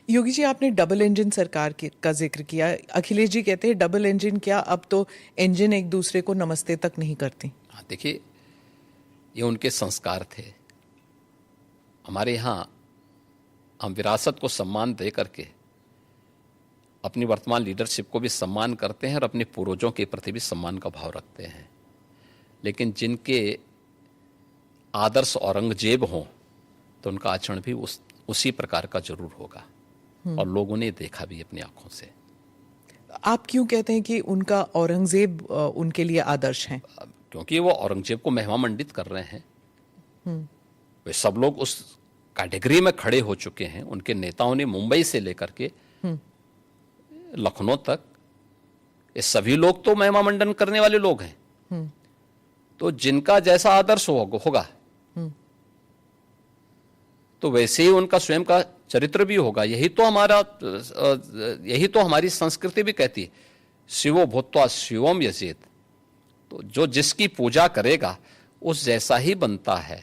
योगी जी, आपने double engine सरकार का जिक्र किया। अखिलेश जी कहते हैं डबल इंजन क्या, अब तो इंजन एक दूसरे को नमस्ते तक नहीं करती। हाँ, देखिए, ये उनके संस्कार थे। हमारे यहाँ हम विरासत को सम्मान दे करके अपनी वर्तमान लीडरशिप को भी सम्मान करते हैं और अपने पूर्वजों के प्रति भी सम्मान का भाव रखते हैं। लेकिन जिनके आदर्श औरंगजेब हों तो उनका आचरण भी उसी प्रकार का जरूर होगा, और लोगों ने देखा भी अपनी आंखों से। आप क्यों कहते हैं कि उनका औरंगजेब उनके लिए आदर्श हैं? क्योंकि वो औरंगजेब को महिमा मंडित कर रहे हैं। वे सब लोग उस कैटेगरी में खड़े हो चुके हैं। उनके नेताओं ने मुंबई से लेकर के लखनऊ तक, ये सभी लोग तो महिमा मंडन करने वाले लोग हैं। तो जिनका जैसा आदर्श होगा तो वैसे ही उनका स्वयं का चरित्र भी होगा। यही तो हमारी संस्कृति भी कहती है, शिवो भूत्वा शिवम यजेत। तो जो जिसकी पूजा करेगा उस जैसा ही बनता है।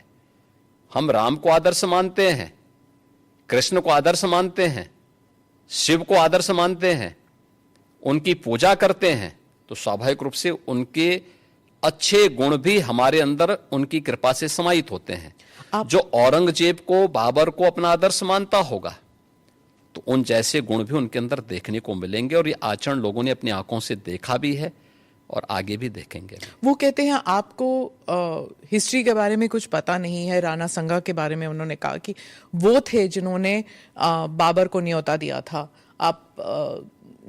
हम राम को आदर्श मानते हैं, कृष्ण को आदर्श मानते हैं, शिव को आदर्श मानते हैं, उनकी पूजा करते हैं, तो स्वाभाविक रूप से उनके अच्छे गुण भी हमारे अंदर उनकी कृपा से समाहित होते हैं। जो औरंगजेब को, बाबर को अपना आदर्श मानता होगा तो उन जैसे गुण भी उनके अंदर देखने को मिलेंगे, और ये आचरण लोगों ने अपनी आंखों से देखा भी है और आगे भी देखेंगे। वो कहते हैं आपको हिस्ट्री के बारे में कुछ पता नहीं है। राणा संगा के बारे में उन्होंने कहा कि वो थे जिन्होंने बाबर को न्योता दिया था। आप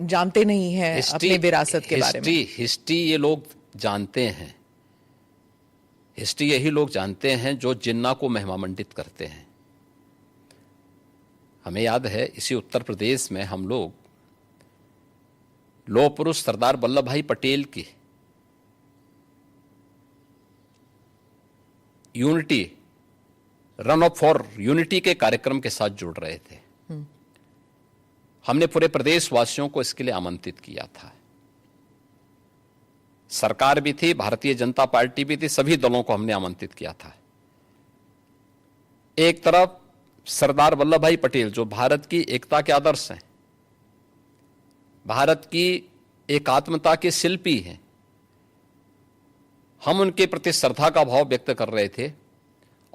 जानते नहीं हैं अपने विरासत के बारे में। हिस्ट्री ये लोग जानते हैं। हिस्ट्री यही लोग जानते हैं जो जिन्ना को महिमा मंडित करते हैं। हमें याद है, इसी उत्तर प्रदेश में हम लोग लौह पुरुष सरदार वल्लभ भाई पटेल की unity, run up for unity के कार्यक्रम के साथ जुड़ रहे थे। हमने पूरे प्रदेश वासियों को इसके लिए आमंत्रित किया था। सरकार भी थी, भारतीय जनता पार्टी भी थी, सभी दलों को हमने आमंत्रित किया था। एक तरफ सरदार वल्लभ भाई पटेल जो भारत की एकता के आदर्श हैं, भारत की एकात्मता के शिल्पी हैं, हम उनके प्रति श्रद्धा का भाव व्यक्त कर रहे थे,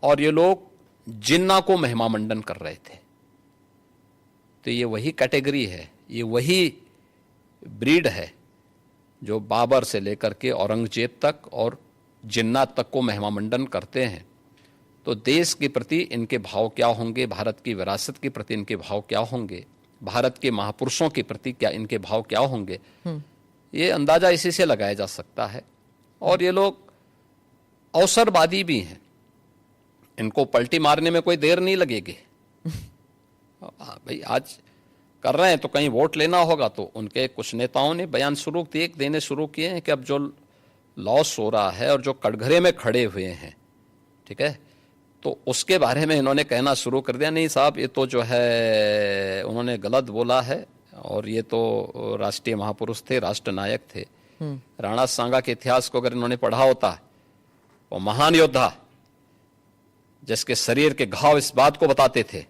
और ये लोग जिन्ना को महिमा मंडन कर रहे थे। तो ये वही कैटेगरी है, ये वही ब्रीड है जो बाबर से लेकर के औरंगजेब तक और जिन्ना तक को महिमा मंडन करते हैं। तो देश के प्रति इनके भाव क्या होंगे, भारत की विरासत के प्रति इनके भाव क्या होंगे, भारत के महापुरुषों के प्रति क्या इनके भाव क्या होंगे, ये अंदाजा इसी से लगाया जा सकता है। और ये लोग अवसरवादी भी हैं, इनको पलटी मारने में कोई देर नहीं लगेगी। भाई आज कर रहे हैं तो कहीं वोट लेना होगा, तो उनके कुछ नेताओं ने बयान देने शुरू किए हैं कि अब जो लॉस हो रहा है और जो कटघरे में खड़े हुए हैं, ठीक है, तो उसके बारे में इन्होंने कहना शुरू कर दिया, नहीं साहब ये तो जो है उन्होंने गलत बोला है, और ये तो राष्ट्रीय महापुरुष थे, राष्ट्र नायक थे। राणा सांगा के इतिहास को अगर इन्होंने पढ़ा होता, वो महान योद्धा जिसके शरीर के घाव इस बात को बताते थे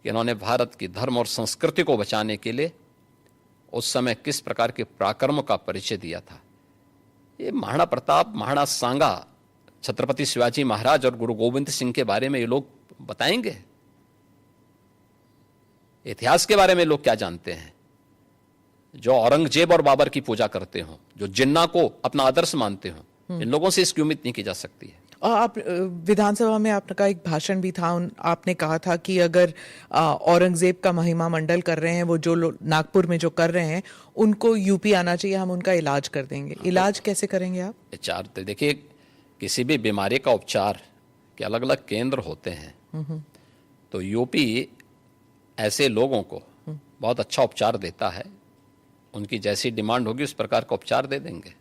कि इन्होंने भारत की धर्म और संस्कृति को बचाने के लिए उस समय किस प्रकार के पराक्रम का परिचय दिया था। ये महाराणा प्रताप, महाराणा सांगा, छत्रपति शिवाजी महाराज और गुरु गोविंद सिंह के बारे में ये लोग बताएंगे। इतिहास के बारे में लोग क्या जानते हैं? जो औरंगजेब और बाबर की पूजा करते हो, जो जिन्ना को अपना आदर्श मानते हो, इन लोगों से इसकी उम्मीद नहीं की जा सकती है। और आप विधानसभा में आपका एक भाषण भी था, आपने कहा था कि अगर औरंगजेब का महिमा मंडल कर रहे हैं, वो जो नागपुर में जो कर रहे हैं, उनको यूपी आना चाहिए, हम उनका इलाज कर देंगे। इलाज कैसे करेंगे आप? देखिए, किसी भी बीमारी का उपचार के अलग अलग केंद्र होते हैं, तो यूपी ऐसे लोगों को बहुत अच्छा उपचार देता है। उनकी जैसी डिमांड होगी उस प्रकार का उपचार दे देंगे।